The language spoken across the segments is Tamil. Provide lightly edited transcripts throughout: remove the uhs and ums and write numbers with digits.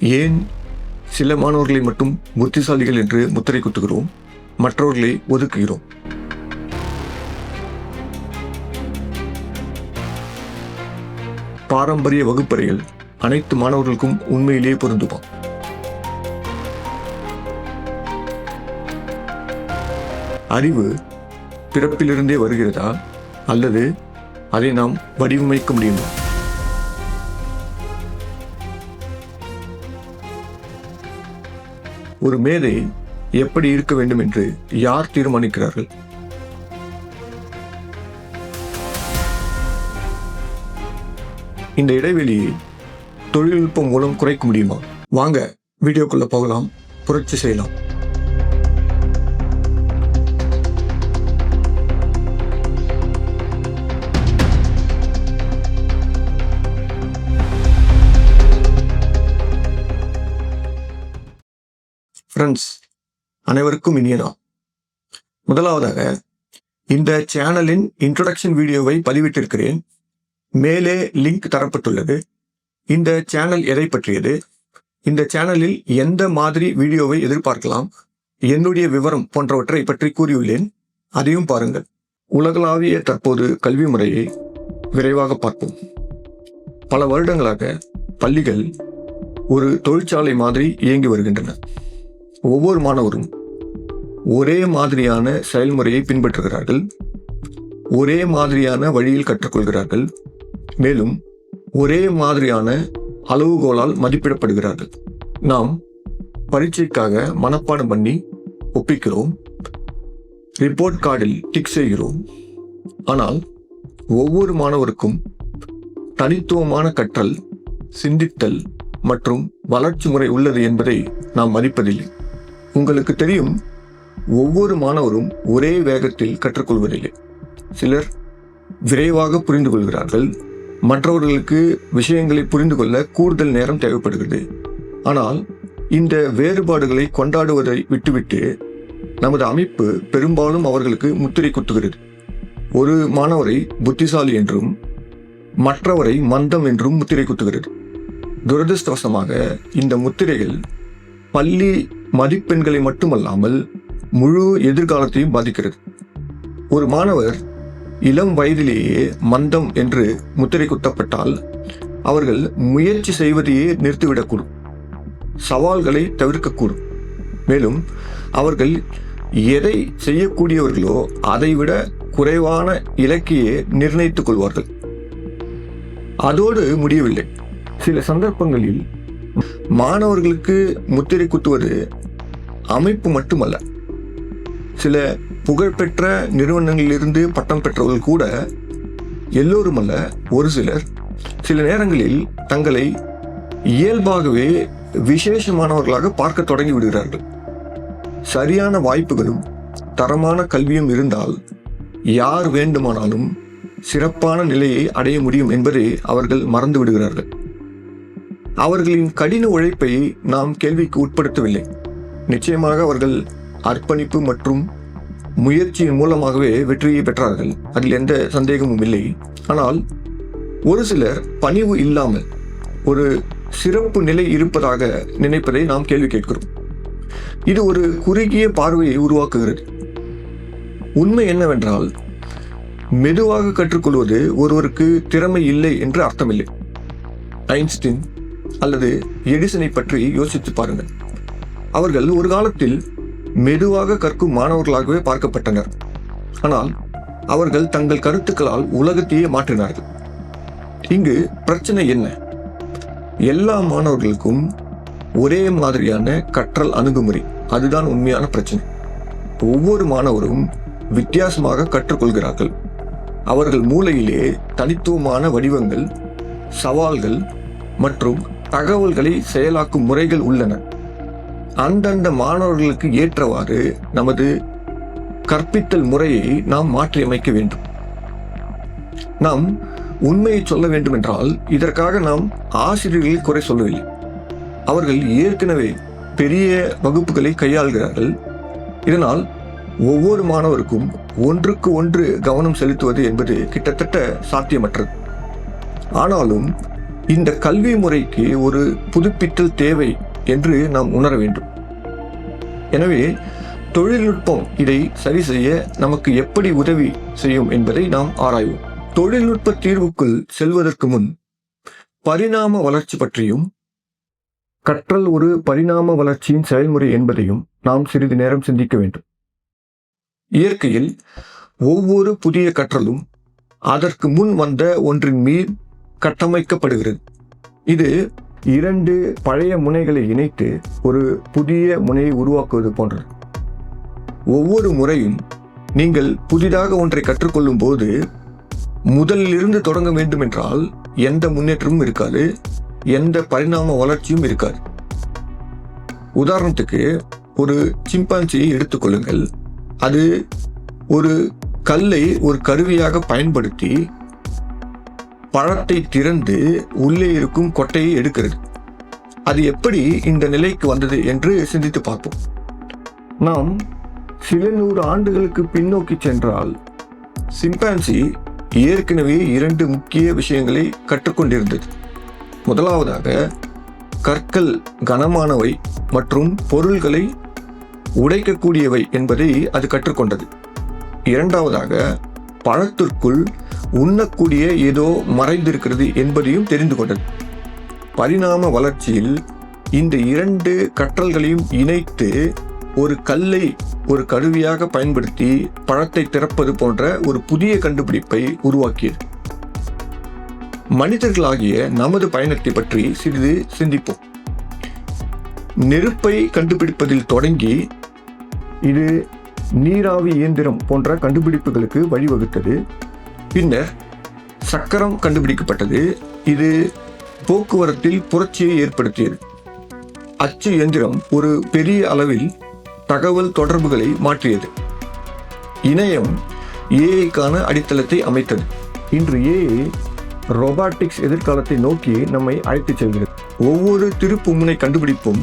ஏன் சில மாணவர்களை மட்டும் புத்திசாலிகள் என்று முத்திரை குத்துகிறோம், மற்றவர்களை ஒதுக்குகிறோம்? பாரம்பரிய வகுப்பறைகள் அனைத்து மாணவர்களுக்கும் உண்மையிலேயே பொருந்துமா? அறிவு பிறப்பிலிருந்தே வருகிறதா அல்லது அதை நாம் வடிவமைக்க முடியுமா? ஒரு மேதை எப்படி இருக்க வேண்டும் என்று யார் தீர்மானிக்கிறார்கள்? இந்த இடைவெளியை தொழில்நுட்பம் மூலம் குறைக்க முடியுமா? வாங்க வீடியோக்குள்ள போகலாம், புரட்சி செய்யலாம். ஃப்ரெண்ட்ஸ், அனைவருக்கும் இனிய நாள். முதலாவதாக இந்த சேனலின் இன்ட்ரோடக்ஷன் வீடியோவை பதிவிட்டிருக்கிறேன். மேலே லிங்க் தரப்பட்டுள்ளது. இந்த சேனல் எதை பற்றியது, இந்த சேனலில் எந்த மாதிரி வீடியோவை எதிர்பார்க்கலாம், என்னுடைய விவரம் போன்றவற்றை பற்றி கூறியுள்ளேன். அதையும் பாருங்கள். உலகளாவிய தற்போது கல்வி முறையை விரைவாக பார்ப்போம். பல வருடங்களாக பள்ளிகள் ஒரு தொழிற்சாலை மாதிரி இயங்கி வருகின்றன. ஒவ்வொரு மாணவரும் ஒரே மாதிரியான செயல்முறையை பின்பற்றுகிறார்கள், ஒரே மாதிரியான வழியில் கற்றுக்கொள்கிறார்கள், மேலும் ஒரே மாதிரியான அளவுகோலால் மதிப்பிடப்படுகிறார்கள். நாம் பரீட்சைக்காக மனப்பாடம் பண்ணி ஒப்பிக்கிறோம், ரிப்போர்ட் கார்டில் டிக் செய்கிறோம். ஆனால் ஒவ்வொரு மாணவருக்கும் தனித்துவமான கற்றல், சிந்தித்தல் மற்றும் வளர்ச்சி முறை உள்ளது என்பதை நாம் மதிப்பதில்லை. உங்களுக்கு தெரியும், ஒவ்வொரு மாணவரும் ஒரே வேகத்தில் கற்றுக்கொள்வதில்லை. சிலர் விரைவாக புரிந்து கொள்கிறார்கள், மற்றவர்களுக்கு விஷயங்களை புரிந்து கொள்ள கூடுதல் நேரம் தேவைப்படுகிறது. ஆனால் இந்த வேறுபாடுகளை கொண்டாடுவதை விட்டுவிட்டு நமது அமைப்பு பெரும்பாலும் அவர்களுக்கு முத்திரை குத்துகிறது. ஒரு மாணவரை புத்திசாலி என்றும் மற்றவரை மந்தம் என்றும் முத்திரை குத்துகிறது. துரதிருஷ்டவசமாக இந்த முத்திரைகள் பள்ளி மதிப்பெண்களை மட்டுமல்லாமல் முழு எதிர்காலத்தையும் பாதிக்கிறது. ஒரு மாணவர் இளம் வயதிலேயே மந்தம் என்று முத்திரை குத்தப்பட்டால் அவர்கள் முயற்சி செய்வதையே நிறுத்திவிடக்கூடும், சவால்களை தவிர்க்கக்கூடும். மேலும் அவர்கள் எதை செய்யக்கூடியவர்களோ அதைவிட குறைவான இலக்கையே நிர்ணயித்துக் கொள்வார்கள். அதோடு முடியவில்லை. சில சந்தர்ப்பங்களில் மாணவர்களுக்கு முத்திரை குத்துவது அமைப்பு மட்டுமல்ல, சில புகழ்பெற்ற நிறுவனங்களிலிருந்து பட்டம் பெற்றவர்கள் கூட, எல்லோரும் அல்ல, ஒரு சிலர் சில நேரங்களில் தங்களை இயல்பாகவே விசேஷமானவர்களாக பார்க்க தொடங்கி விடுகிறார்கள். சரியான வாய்ப்புகளும் தரமான கல்வியும் இருந்தால் யார் வேண்டுமானாலும் சிறப்பான நிலையை அடைய முடியும் என்பதை அவர்கள் மறந்து விடுகிறார்கள். அவர்களின் கடின உழைப்பை நாம் கேள்விக்கு உட்படுத்தவில்லை. நிச்சயமாக அவர்கள் அர்ப்பணிப்பு மற்றும் முயற்சியின் மூலமாகவே வெற்றியை பெற்றார்கள், அதில் எந்த சந்தேகமும் இல்லை. ஆனால் ஒரு சிலர் பணிவு இல்லாமல் ஒரு சிறப்பு நிலை இருப்பதாக நினைப்பதை நாம் கேள்வி கேட்கிறோம். இது ஒரு குறுகிய பார்வையை உருவாக்குகிறது. உண்மை என்னவென்றால், மெதுவாக கற்றுக்கொள்வது ஒருவருக்கு திறமை இல்லை என்று அர்த்தமில்லை. ஐன்ஸ்டீன் அல்லது எடிசனை பற்றி யோசித்து பாருங்கள். அவர்கள் ஒரு காலத்தில் மெதுவாக கற்கும் மாணவர்களாகவே பார்க்கப்பட்டனர். ஆனால் அவர்கள் தங்கள் கருத்துக்களால் உலகத்தையே மாற்றினார்கள். இங்கு பிரச்சனை என்ன? எல்லா மாணவர்களுக்கும் ஒரே மாதிரியான கற்றல் அணுகுமுறை, அதுதான் உண்மையான பிரச்சனை. ஒவ்வொரு மாணவரும் வித்தியாசமாக கற்றுக்கொள்கிறார்கள். அவர்கள் மூளையிலே தனித்துவமான வடிவங்கள், சவால்கள் மற்றும் தகவல்களை செயலாக்கும் முறைகள் உள்ளன. அந்தந்த மாணவர்களுக்கு ஏற்றவாறு நமது கற்பித்தல் முறையை நாம் மாற்றியமைக்க வேண்டும். நாம் உண்மையை சொல்ல வேண்டும் என்றால் இதற்காக நாம் ஆசிரியர்களை குறை சொல்லவில்லை. அவர்கள் ஏற்கனவே பெரிய வகுப்புகளை கையாள்கிறார்கள். இதனால் ஒவ்வொரு மாணவருக்கும் ஒன்றுக்கு ஒன்று கவனம் செலுத்துவது என்பது கிட்டத்தட்ட சாத்தியமற்றது. ஆனாலும் இந்த கல்வி முறைக்கு ஒரு புதுப்பித்தல் தேவை என்று நாம் உணர வேண்டும். எனவே தொழில்நுட்பம் இதை சரி செய்ய நமக்கு எப்படி உதவி செய்யும் என்பதை நாம் ஆராய்வோம். தொழில்நுட்ப தீர்வுக்குள் செல்வதற்கு முன் பரிணாம வளர்ச்சி பற்றியும், கற்றல் ஒரு பரிணாம வளர்ச்சியின் செயல்முறை என்பதையும் நாம் சிறிது நேரம் சிந்திக்க வேண்டும். இயற்கையில் ஒவ்வொரு புதிய கற்றலும் அதற்கு முன் வந்த ஒன்றின் மீது கட்டமைக்கப்படுகிறது. இது 2 பழைய முனைகளை இணைத்து ஒரு புதிய முனையை உருவாக்குவது போன்றது. ஒவ்வொரு முறையும் நீங்கள் புதிதாக ஒன்றை கற்றுக்கொள்ளும் போது முதலிலிருந்து தொடங்க வேண்டும் என்றால் எந்த முன்னேற்றமும் இருக்காது, எந்த பரிணாம வளர்ச்சியும் இருக்காது. உதாரணத்துக்கு ஒரு சிம்பான்சியை எடுத்துக்கொள்ளுங்கள். அது ஒரு கல்லை ஒரு கருவியாக பயன்படுத்தி பழத்தை திறந்து உள்ளே இருக்கும் கொட்டையை எடுக்கிறது. அது எப்படி இந்த நிலைக்கு வந்தது என்று சிந்தித்து பார்ப்போம். நாம் சில 100 ஆண்டுகளுக்கு பின்னோக்கி சென்றால் சிம்பான்சி ஏற்கனவே 2 முக்கிய விஷயங்களை கற்றுக்கொண்டிருந்தது. முதலாவதாக, கற்கள் கனமானவை மற்றும் பொருள்களை உடைக்கக்கூடியவை என்பதை அது கற்றுக்கொண்டது. இரண்டாவதாக, பழத்திற்குள் உண்ணக்கூடிய ஏதோ மறைந்திருக்கிறது என்பதையும் தெரிந்து கொண்டது. பரிணாம வளர்ச்சியில் இந்த 2 கற்றல்களையும் இணைத்து ஒரு கல்லை ஒரு கருவியாக பயன்படுத்தி பழத்தை திறப்பது போன்ற ஒரு புதிய கண்டுபிடிப்பை உருவாக்கியது. மனிதர்களாகிய நமது பயணத்தை பற்றி சிறிது சிந்திப்போம். நெருப்பை கண்டுபிடிப்பதில் தொடங்கி இது நீராவி இயந்திரம் போன்ற கண்டுபிடிப்புகளுக்கு வழிவகுத்தது. பின்னர் சக்கரம் கண்டுபிடிக்கப்பட்டது. இது போக்குவரத்தில் புரட்சியை ஏற்படுத்தியது. அச்சு இயந்திரம் ஒரு பெரிய அளவில் தகவல் தொடர்புகளை மாற்றியது. இணையம் ஏஐக்கான அடித்தளத்தை அமைத்தது. இன்று ஏஐ ரோபாட்டிக்ஸ் எதிர்காலத்தை நோக்கி நம்மை அழைத்துச் செல்கிறது. ஒவ்வொரு திருப்பு முனை கண்டுபிடிப்பும்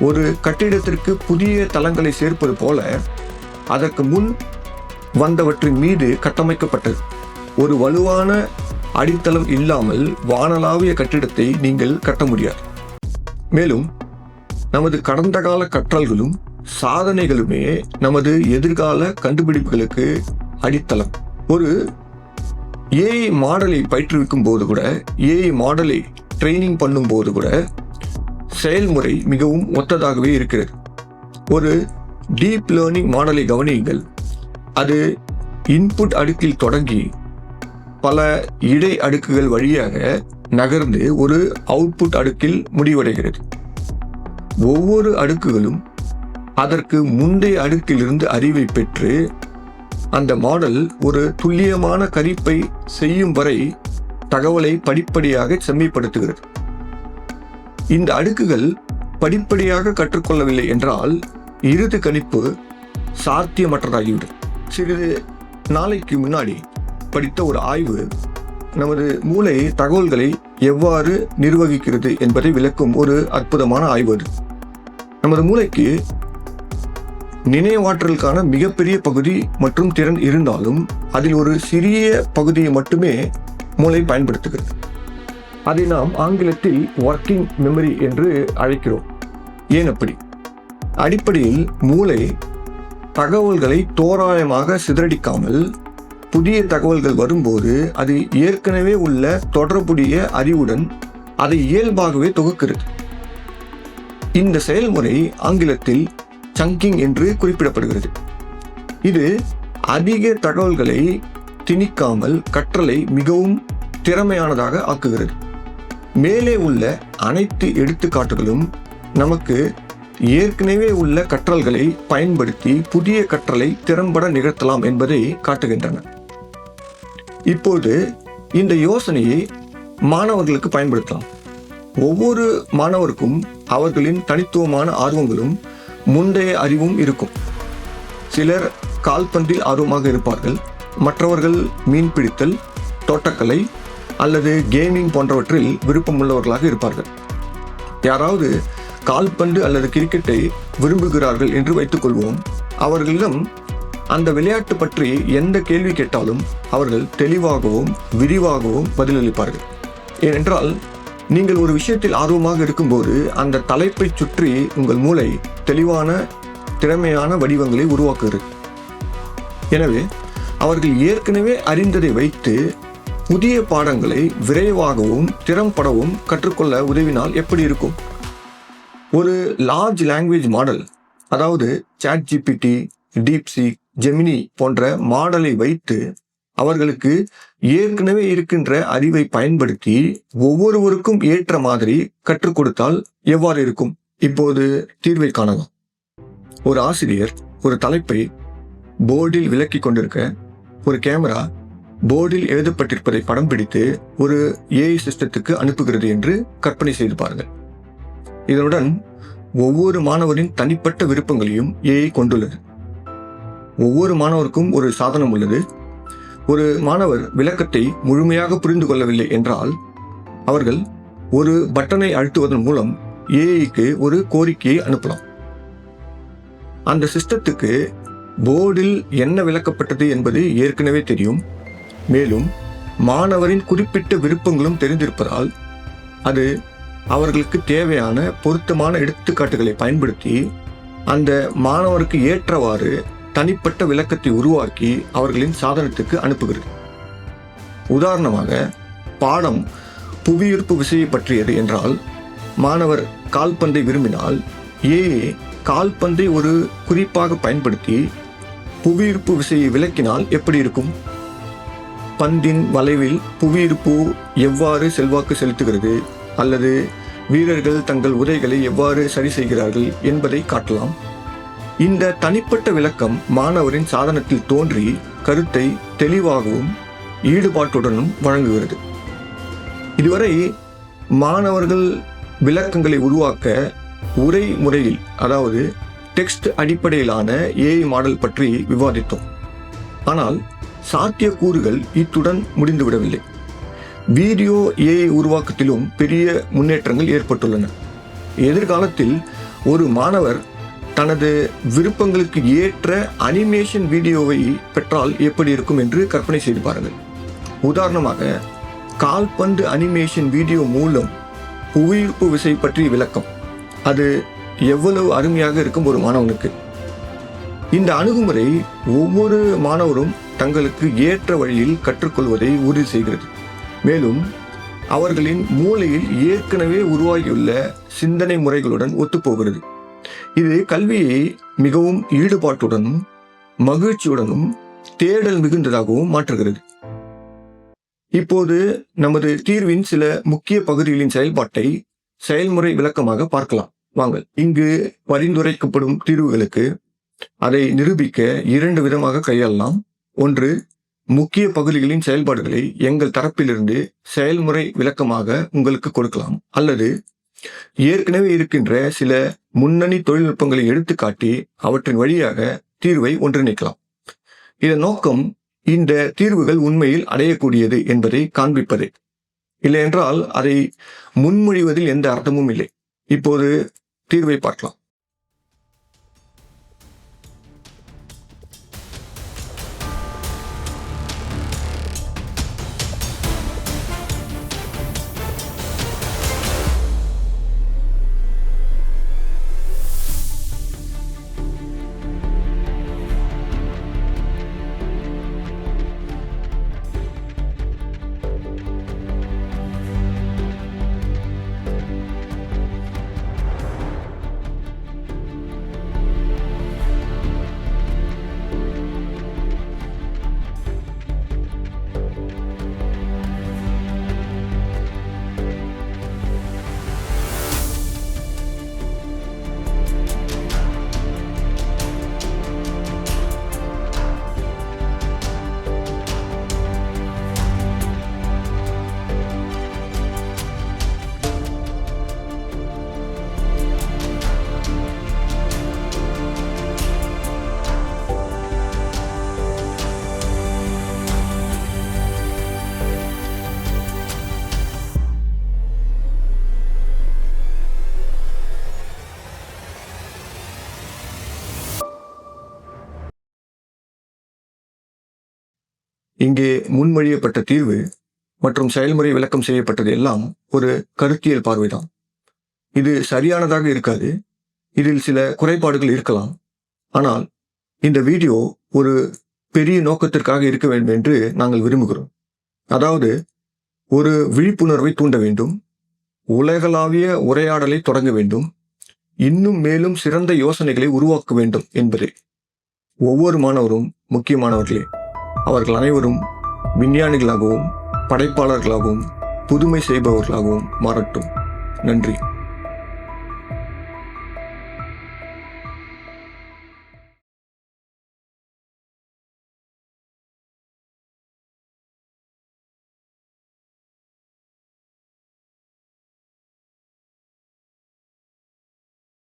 ஒரு கட்டிடத்திற்கு புதிய தளங்களை சேர்ப்பது போல அதற்கு முன் வந்தவற்றின் மீது கட்டமைக்கப்பட்டது. ஒரு வலுவான அடித்தளம் இல்லாமல் வானளாவிய கட்டிடத்தை நீங்கள் கட்ட முடியாது. மேலும் நமது கடந்த கால கற்றல்களும் சாதனைகளுமே நமது எதிர்கால கண்டுபிடிப்புகளுக்கு அடித்தளம். ஒரு ஏஐ மாடலை பயிற்றுவிக்கும் போது கூட, ஏஐ மாடலை ட்ரைனிங் பண்ணும் போது கூட செயல்முறை மிகவும் ஒத்ததாகவே இருக்கிறது. ஒரு டீப் லேர்னிங் மாடலை கவனியுங்கள். அது இன்புட் அடுக்கில் தொடங்கி பல இடை அடுக்குகள் வழியாக நகர்ந்து ஒரு அவுட்புட் அடுக்கில் முடிவடைகிறது. ஒவ்வொரு அடுக்குகளும் அதற்கு முந்தைய அடுக்கிலிருந்து அறிவை பெற்று அந்த மாடல் ஒரு துல்லியமான கணிப்பை செய்யும் வரை தகவலை படிப்படியாக செம்மைப்படுத்துகிறது. இந்த அடுக்குகள் படிப்படியாக கற்றுக்கொள்ளவில்லை என்றால் இறுதி கணிப்பு சாத்தியமற்றதாகிவிடும். சிறிது நாளைக்கு முன்னாடி படித்த ஒரு ஆய்வு நமது மூளை தகவல்களை எவ்வாறு நிர்வகிக்கிறது என்பதை விளக்கும் ஒரு அற்புதமான ஆய்வு. அது நமது மூளைக்கு நினைவாற்றலுக்கான மிகப்பெரிய பகுதி மற்றும் திறன் இருந்தாலும் அதில் ஒரு சிறிய பகுதியை மட்டுமே மூளை பயன்படுத்துகிறது. அதை நாம் ஆங்கிலத்தில் ஒர்க்கிங் மெமரி என்று அழைக்கிறோம். ஏன் அப்படி? அடிப்படையில் மூளை தகவல்களை தோராயமாக சிதறடிக்காமல் புதிய தகவல்கள் வரும்போது அது ஏற்கனவே உள்ள தொடர்புடைய அறிவுடன் அதை இயல்பாகவே தொகுக்கிறது. இந்த செயல்முறை ஆங்கிலத்தில் சங்கிங் என்று குறிப்பிடப்படுகிறது. இது அதிக தகவல்களை திணிக்காமல் கற்றலை மிகவும் திறமையானதாக ஆக்குகிறது. மேலே உள்ள அனைத்து எடுத்துக்காட்டுகளும் நமக்கு ஏற்கனவே உள்ள கற்றல்களை பயன்படுத்தி புதிய கற்றலை திறம்பட நிகழ்த்தலாம் என்பதை காட்டுகின்றன. இப்போது இந்த யோசனையை மாணவர்களுக்கு பயன்படுத்தலாம். ஒவ்வொரு மாணவருக்கும் அவர்களின் தனித்துவமான ஆர்வங்களும் முந்தைய அறிவும் இருக்கும். சிலர் கால்பந்தில் ஆர்வமாக இருப்பார்கள், மற்றவர்கள் மீன்பிடித்தல், தோட்டக்கலை அல்லது கேமிங் போன்றவற்றில் விருப்பமுள்ளவர்களாக இருப்பார்கள். யாராவது கால்பந்து அல்லது கிரிக்கெட்டை விரும்புகிறார்கள் என்று வைத்துக்கொள்வோம். அவர்களிடம் அந்த விளையாட்டு பற்றி எந்த கேள்வி கேட்டாலும் அவர்கள் தெளிவாகவும் விரிவாகவும் பதிலளிப்பார்கள். ஏனென்றால் நீங்கள் ஒரு விஷயத்தில் ஆர்வமாக இருக்கும்போது அந்த தலைப்பை சுற்றி உங்கள் மூளை தெளிவான திறமையான வடிவங்களை உருவாக்குகிறது. எனவே அவர்கள் ஏற்கனவே அறிந்ததை வைத்து புதிய பாடங்களை விரைவாகவும் திறம்படவும் கற்றுக்கொள்ள உதவினால் எப்படி இருக்கும்? ஒரு லார்ஜ் லாங்குவேஜ் மாடல், அதாவது ChatGPT, DeepSeek, Gemini போன்ற மாடலை வைத்து அவர்களுக்கு ஏற்கனவே இருக்கின்ற அறிவை பயன்படுத்தி ஒவ்வொருவருக்கும் ஏற்ற மாதிரி கற்றுக் கொடுத்தால் எவ்வாறு இருக்கும்? இப்போது தீர்வை காணலாம். ஒரு ஆசிரியர் ஒரு தலைப்பை போர்டில் விளக்கி கொண்டிருக்க ஒரு கேமரா போர்டில் எழுதப்பட்டிருப்பதை படம் பிடித்து ஒரு AI சிஸ்டத்துக்கு அனுப்புகிறது என்று கற்பனை செய்து பாருங்கள். இதனுடன் ஒவ்வொரு மாணவரின் தனிப்பட்ட விருப்பங்களையும் AI கொண்டுள்ளது. ஒவ்வொரு மாணவருக்கும் ஒரு சாதனம் உள்ளது. ஒரு மாணவர் விளக்கத்தை முழுமையாக புரிந்து கொள்ளவில்லை என்றால் அவர்கள் ஒரு பட்டனை அழுத்துவதன் மூலம் AIக்கு ஒரு கோரிக்கையை அனுப்பலாம். அந்த சிஸ்டத்துக்கு போர்டில் என்ன விளக்கப்பட்டது என்பது ஏற்கனவே தெரியும். மேலும் மாணவரின் குறிப்பிட்ட விருப்பங்களும் தெரிந்திருப்பதால் அது அவர்களுக்கு தேவையான பொருத்தமான எடுத்துக்காட்டுகளை பயன்படுத்தி அந்த மாணவருக்கு ஏற்றவாறு தனிப்பட்ட விளக்கத்தை உருவாக்கி அவர்களின் சாதனத்துக்கு அனுப்புகிறது. உதாரணமாக, பாடம் புவியீர்ப்பு விசையை பற்றியது என்றால் மாணவர் கால்பந்தை விரும்பினால் AI கால்பந்தை ஒரு குறிப்பாக பயன்படுத்தி புவியீர்ப்பு விசையை விளக்கினால் எப்படி இருக்கும்? பந்தின் வளைவில் புவியீர்ப்பு எவ்வாறு செல்வாக்கு செலுத்துகிறது அல்லது வீரர்கள் தங்கள் உதைகளை எவ்வாறு சரி செய்கிறார்கள் என்பதை காட்டலாம். இந்த தனிப்பட்ட விளக்கம் மாணவரின் சாதனத்தில் தோன்றி கருத்தை தெளிவாகவும் ஈடுபாட்டுடனும் வழங்குகிறது. இதுவரை மாணவர்கள் விளக்கங்களை உருவாக்க உரை முறையில், அதாவது டெக்ஸ்ட் அடிப்படையிலான AI மாடல் பற்றி விவாதித்தோம். ஆனால் சாத்தியக்கூறுகள் இத்துடன் முடிந்துவிடவில்லை. வீடியோ AI உருவாக்கத்திலும் பெரிய முன்னேற்றங்கள் ஏற்பட்டுள்ளன. எதிர்காலத்தில் ஒரு மாணவர் தனது விருப்பங்களுக்கு ஏற்ற அனிமேஷன் வீடியோவை பெற்றால் எப்படி இருக்கும் என்று கற்பனை செய்து பாருங்கள். உதாரணமாக, கால்பந்து அனிமேஷன் வீடியோ மூலம் புவியீர்ப்பு விசை பற்றி விளக்கம். அது எவ்வளவு அருமையாக இருக்கும் ஒரு மாணவனுக்கு. இந்த அணுகுமுறை ஒவ்வொரு மாணவரும் தங்களுக்கு ஏற்ற வழியில் கற்றுக்கொள்வதை உறுதி செய்கிறது. மேலும் அவர்களின் மூளையில் ஏற்கனவே உருவாகியுள்ள சிந்தனை முறைகளுடன் ஒத்துப்போகிறது. இது கல்வியை மிகவும் ஈடுபாட்டுடனும் மகிழ்ச்சியுடனும் தேடல் மிகுந்ததாகவும் மாற்றுகிறது. இப்போது நமது தீர்வின் சில முக்கிய பகுதிகளின் செயல்பாட்டை செயல்முறை விளக்கமாக பார்க்கலாம். வாங்கள். இங்கு பரிந்துரைக்கப்படும் தீர்வுகளுக்கு அதை நிரூபிக்க 2 விதமாக கையாளலாம். ஒன்று, முக்கிய பகுதிகளின் செயல்பாடுகளை எங்கள் தரப்பிலிருந்து செயல்முறை விளக்கமாக உங்களுக்கு கொடுக்கலாம். அல்லது ஏற்கனவே இருக்கின்ற சில முன்னணி தொழில்நுட்பங்களை எடுத்துக்காட்டி அவற்றின் வழியாக தீர்வை ஒன்றிணைக்கலாம். இதன் நோக்கம் இந்த தீர்வுகள் உண்மையில் அடையக்கூடியது என்பதை காண்பிப்பதே. இல்லையென்றால் அதை முன்மொழிவதில் எந்த அர்த்தமும் இல்லை. இப்போது தீர்வை பார்க்கலாம். இங்கே முன்மொழியப்பட்ட தீர்வு மற்றும் செயல்முறை விளக்கம் செய்யப்பட்டது எல்லாம் ஒரு கருத்தியல் பார்வைதான். இது சரியானதாக இருக்காது, இதில் சில குறைபாடுகள் இருக்கலாம். ஆனால் இந்த வீடியோ ஒரு பெரிய நோக்கத்திற்காக இருக்க வேண்டும் என்று நாங்கள் விரும்புகிறோம். அதாவது ஒரு விழிப்புணர்வை தூண்ட வேண்டும், உலகளாவிய உரையாடலை தொடங்க வேண்டும், இன்னும் மேலும் சிறந்த யோசனைகளை உருவாக்க வேண்டும் என்பதே. ஒவ்வொரு மாணவரும் முக்கியமானவர்களே. அவர்கள் அனைவரும் விஞ்ஞானிகளாகவும் படைப்பாளர்களாகவும் புதுமை செய்பவர்களாகவும் மாறட்டும். நன்றி.